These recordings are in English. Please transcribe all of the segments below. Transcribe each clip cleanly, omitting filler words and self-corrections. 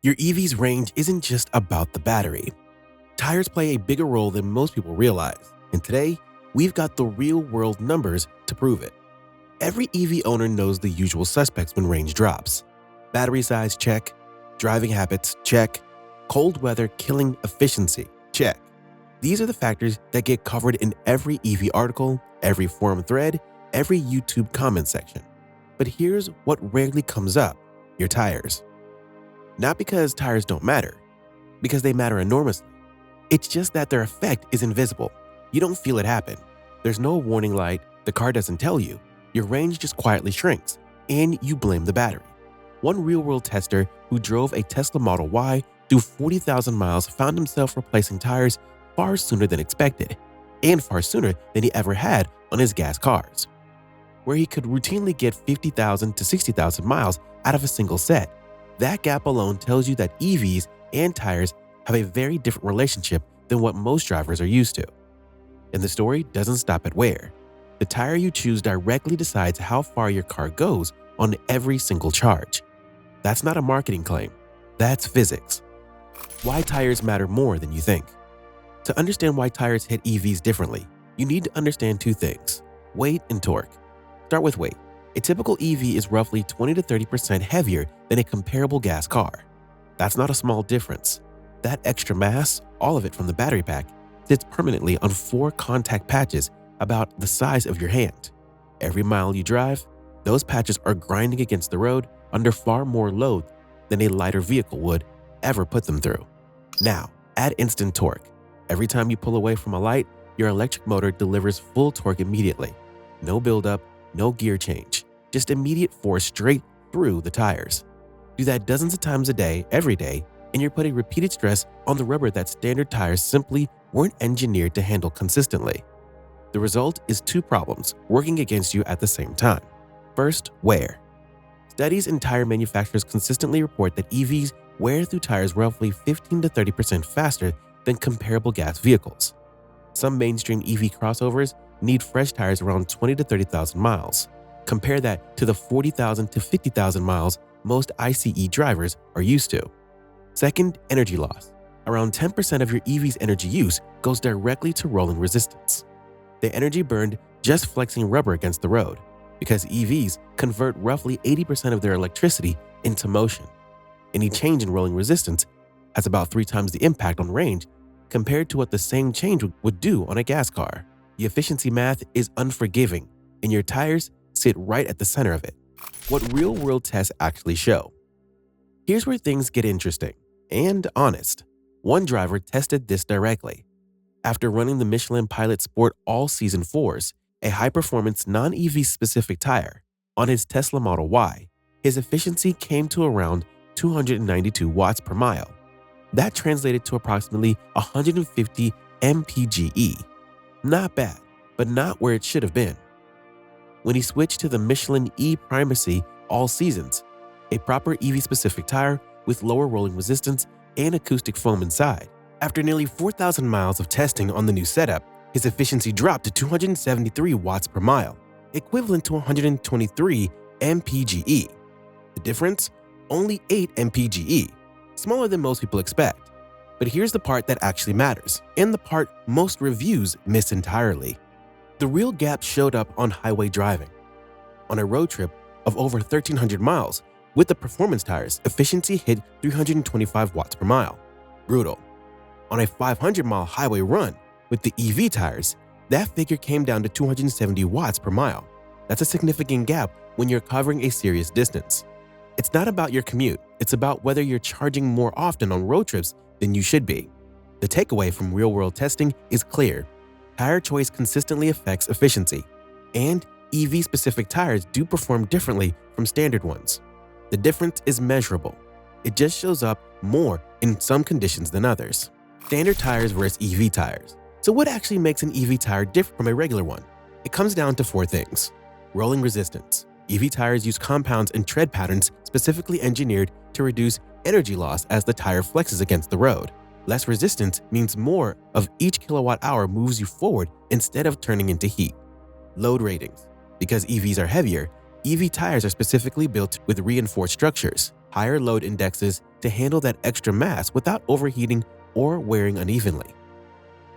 Your EV's range isn't just about the battery. Tires play a bigger role than most people realize, and today, we've got the real-world numbers to prove it. Every EV owner knows the usual suspects when range drops. Battery size, check. Driving habits, check. Cold weather killing efficiency, check. These are the factors that get covered in every EV article, every forum thread, every YouTube comment section. But here's what rarely comes up: your tires. Not because tires don't matter, because they matter enormously. It's just that their effect is invisible. You don't feel it happen. There's no warning light, the car doesn't tell you. Your range just quietly shrinks, and you blame the battery. One real-world tester who drove a Tesla Model Y through 40,000 miles found himself replacing tires far sooner than expected, and far sooner than he ever had on his gas cars. Where he could routinely get 50,000 to 60,000 miles out of a single set. That gap alone tells you that EVs and tires have a very different relationship than what most drivers are used to. And the story doesn't stop at wear. The tire you choose directly decides how far your car goes on every single charge. That's not a marketing claim. That's physics. Why tires matter more than you think. To understand why tires hit EVs differently, you need to understand two things: weight and torque. Start with weight. A typical EV is roughly 20 to 30% heavier than a comparable gas car. That's not a small difference. That extra mass, all of it from the battery pack, sits permanently on 4 contact patches about the size of your hand. Every mile you drive, those patches are grinding against the road under far more load than a lighter vehicle would ever put them through. Now, add instant torque. Every time you pull away from a light, your electric motor delivers full torque immediately. No buildup, no gear change, just immediate force straight through the tires. Do that dozens of times a day, every day, and you're putting repeated stress on the rubber that standard tires simply weren't engineered to handle consistently. The result is 2 problems working against you at the same time. First, wear. Studies and tire manufacturers consistently report that EVs wear through tires roughly 15 to 30% faster than comparable gas vehicles. Some mainstream EV crossovers need fresh tires around 20 to 30,000 miles. Compare that to the 40,000 to 50,000 miles most ICE drivers are used to. Second, energy loss. Around 10% of your EV's energy use goes directly to rolling resistance. The energy burned just flexing rubber against the road, because EVs convert roughly 80% of their electricity into motion. Any change in rolling resistance has about 3 times the impact on range compared to what the same change would do on a gas car. The efficiency math is unforgiving, and your tires sit right at the center of it. What real-world tests actually show. Here's where things get interesting and honest. One driver tested this directly. After running the Michelin Pilot Sport All-Season 4s, a high-performance non-EV specific tire, on his Tesla Model Y, his efficiency came to around 292 watts per mile. That translated to approximately 150 mpge. Not bad, but not where it should have been. When he switched to the Michelin E-Primacy All Seasons, a proper EV-specific tire with lower rolling resistance and acoustic foam inside, after nearly 4,000 miles of testing on the new setup, his efficiency dropped to 273 watts per mile, equivalent to 123 mpge. The difference? Only 8 mpge, smaller than most people expect. But here's the part that actually matters, and the part most reviews miss entirely. The real gap showed up on highway driving. On a road trip of over 1,300 miles, with the performance tires, efficiency hit 325 watts per mile. Brutal. On a 500-mile highway run with the EV tires, that figure came down to 270 watts per mile. That's a significant gap when you're covering a serious distance. It's not about your commute, it's about whether you're charging more often on road trips than you should be. The takeaway from real-world testing is clear. Tire choice consistently affects efficiency, and EV-specific tires do perform differently from standard ones. The difference is measurable. It just shows up more in some conditions than others. Standard tires versus EV tires. So what actually makes an EV tire different from a regular one? It comes down to 4 things. Rolling resistance. EV tires use compounds and tread patterns specifically engineered to reduce energy loss as the tire flexes against the road. Less resistance means more of each kilowatt hour moves you forward instead of turning into heat. Load ratings. Because EVs are heavier, EV tires are specifically built with reinforced structures. higher load indexes to handle that extra mass without overheating or wearing unevenly.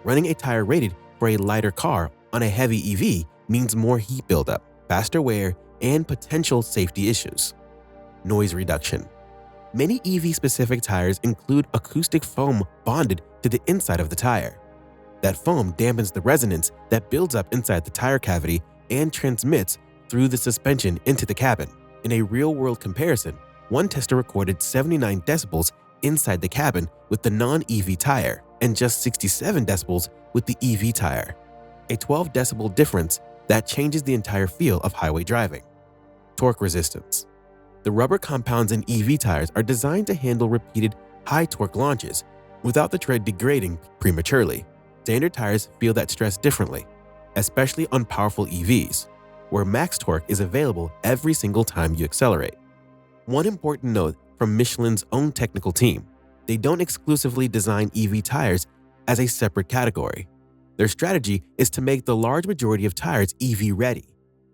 Running a tire rated for a lighter car on a heavy EV means more heat buildup, faster wear, and potential safety issues. Noise reduction. Many EV-specific tires include acoustic foam bonded to the inside of the tire. That foam dampens the resonance that builds up inside the tire cavity and transmits through the suspension into the cabin. In a real-world comparison, one tester recorded 79 decibels inside the cabin with the non-EV tire and just 67 decibels with the EV tire. A 12 decibel difference that changes the entire feel of highway driving. Torque resistance. The rubber compounds in EV tires are designed to handle repeated high torque launches without the tread degrading prematurely. Standard tires feel that stress differently, especially on powerful EVs, where max torque is available every single time you accelerate. One important note from Michelin's own technical team: they don't exclusively design EV tires as a separate category. Their strategy is to make the large majority of tires EV-ready,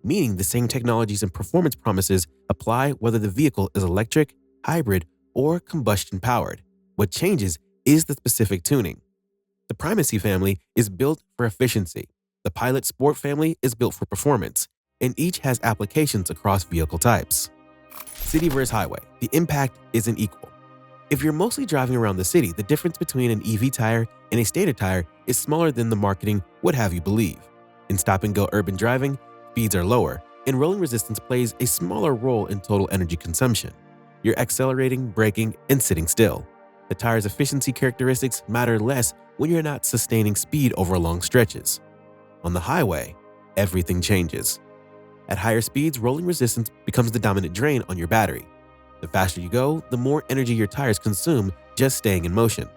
meaning the same technologies and performance promises apply whether the vehicle is electric, hybrid, or combustion-powered. What changes is the specific tuning. The Primacy family is built for efficiency. The Pilot Sport family is built for performance, and each has applications across vehicle types. City versus highway. The impact isn't equal. If you're mostly driving around the city, the difference between an EV tire and a standard tire is smaller than the marketing would have you believe. In stop-and-go urban driving, speeds are lower, and rolling resistance plays a smaller role in total energy consumption. You're accelerating, braking, and sitting still. The tire's efficiency characteristics matter less when you're not sustaining speed over long stretches. On the highway, everything changes. At higher speeds, rolling resistance becomes the dominant drain on your battery. The faster you go, the more energy your tires consume just staying in motion.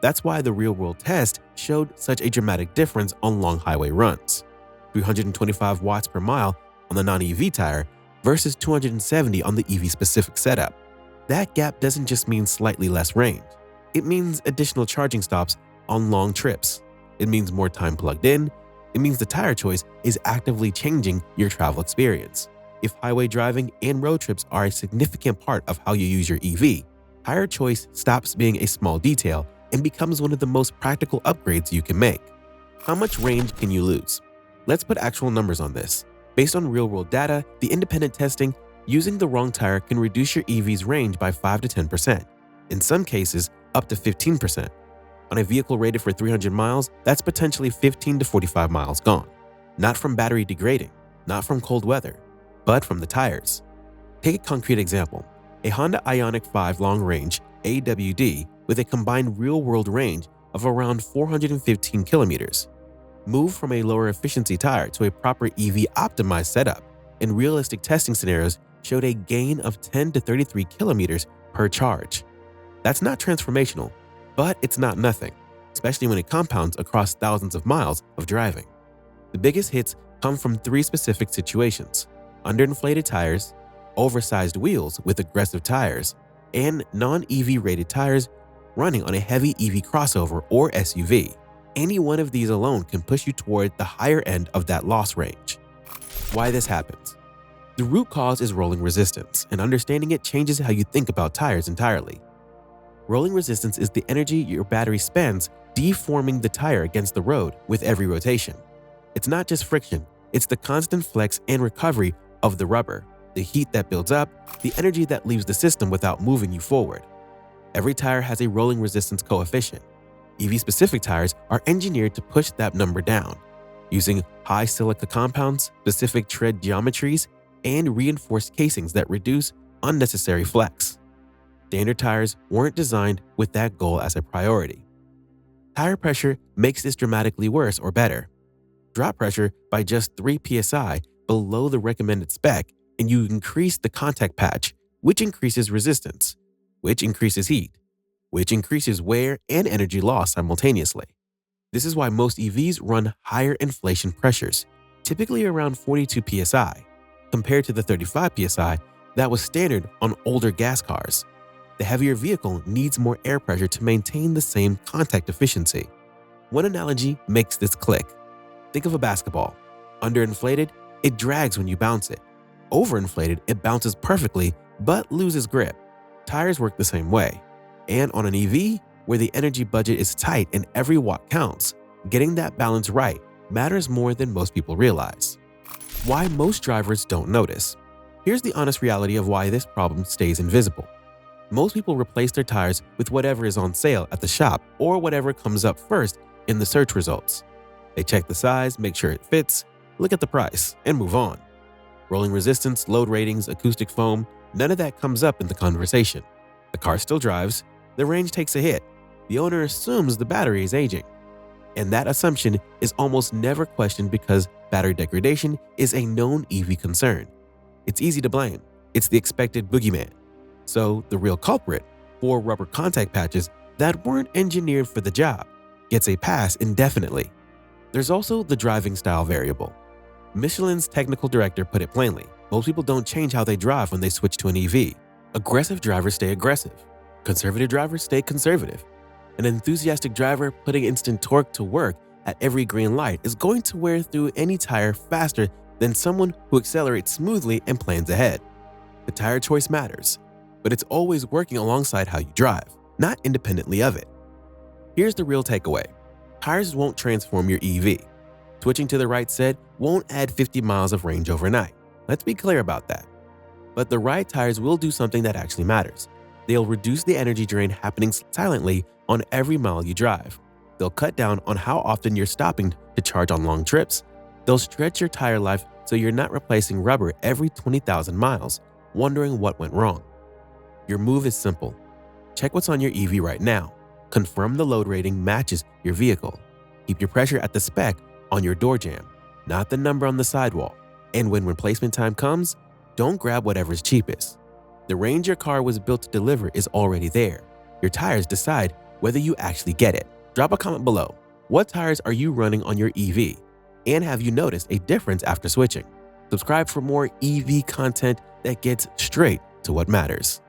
That's why the real-world test showed such a dramatic difference on long highway runs. 325 watts per mile on the non-EV tire versus 270 on the EV-specific setup. That gap doesn't just mean slightly less range. It means additional charging stops on long trips. It means more time plugged in. It means the tire choice is actively changing your travel experience. If highway driving and road trips are a significant part of how you use your EV, tire choice stops being a small detail and becomes one of the most practical upgrades you can make. How much range can you lose? Let's put actual numbers on this. Based on real-world data, the independent testing, using the wrong tire can reduce your EV's range by 5 to 10%. In some cases, up to 15%. On a vehicle rated for 300 miles, that's potentially 15 to 45 miles gone. Not from battery degrading, not from cold weather, but from the tires. Take a concrete example. A Honda Ioniq 5 long range AWD with a combined real-world range of around 415 kilometers. Move from a lower efficiency tire to a proper EV-optimized setup, and realistic testing scenarios showed a gain of 10 to 33 kilometers per charge. That's not transformational, but it's not nothing, especially when it compounds across thousands of miles of driving. The biggest hits come from three specific situations: underinflated tires, oversized wheels with aggressive tires, and non-EV rated tires running on a heavy EV crossover or SUV. Any one of these alone can push you toward the higher end of that loss range. Why this happens? The root cause is rolling resistance, and understanding it changes how you think about tires entirely. Rolling resistance is the energy your battery spends deforming the tire against the road with every rotation. It's not just friction, it's the constant flex and recovery of the rubber, the heat that builds up, the energy that leaves the system without moving you forward. Every tire has a rolling resistance coefficient. EV-specific tires are engineered to push that number down, using high silica compounds, specific tread geometries, and reinforced casings that reduce unnecessary flex. Standard tires weren't designed with that goal as a priority. Tire pressure makes this dramatically worse or better. Drop pressure by just 3 psi below the recommended spec, and you increase the contact patch, which increases resistance, which increases heat, which increases wear and energy loss simultaneously. This is why most EVs run higher inflation pressures, typically around 42 psi, compared to the 35 psi that was standard on older gas cars. The heavier vehicle needs more air pressure to maintain the same contact efficiency. One analogy makes this click. Think of a basketball. Underinflated, it drags when you bounce it. Overinflated, it bounces perfectly but loses grip. Tires work the same way. And on an EV, where the energy budget is tight and every watt counts, getting that balance right matters more than most people realize. Why most drivers don't notice. Here's the honest reality of why this problem stays invisible. Most people replace their tires with whatever is on sale at the shop or whatever comes up first in the search results. They check the size, make sure it fits, look at the price, and move on. Rolling resistance, load ratings, acoustic foam, none of that comes up in the conversation. The car still drives, the range takes a hit, the owner assumes the battery is aging. And that assumption is almost never questioned because battery degradation is a known EV concern. It's easy to blame. It's the expected boogeyman. So the real culprit, 4 rubber contact patches that weren't engineered for the job, gets a pass indefinitely. There's also the driving style variable. Michelin's technical director put it plainly, most people don't change how they drive when they switch to an EV. Aggressive drivers stay aggressive. Conservative drivers stay conservative. An enthusiastic driver putting instant torque to work at every green light is going to wear through any tire faster than someone who accelerates smoothly and plans ahead. The tire choice matters, but it's always working alongside how you drive, not independently of it. Here's the real takeaway. Tires won't transform your EV. Switching to the right set won't add 50 miles of range overnight. Let's be clear about that. But the right tires will do something that actually matters. They'll reduce the energy drain happening silently on every mile you drive. They'll cut down on how often you're stopping to charge on long trips. They'll stretch your tire life so you're not replacing rubber every 20,000 miles, wondering what went wrong. Your move is simple. Check what's on your EV right now. Confirm the load rating matches your vehicle. Keep your pressure at the spec on your door jamb, not the number on the sidewall. And when replacement time comes, don't grab whatever's cheapest. The range your car was built to deliver is already there. Your tires decide whether you actually get it. Drop a comment below. What tires are you running on your EV? And have you noticed a difference after switching? Subscribe for more EV content that gets straight to what matters.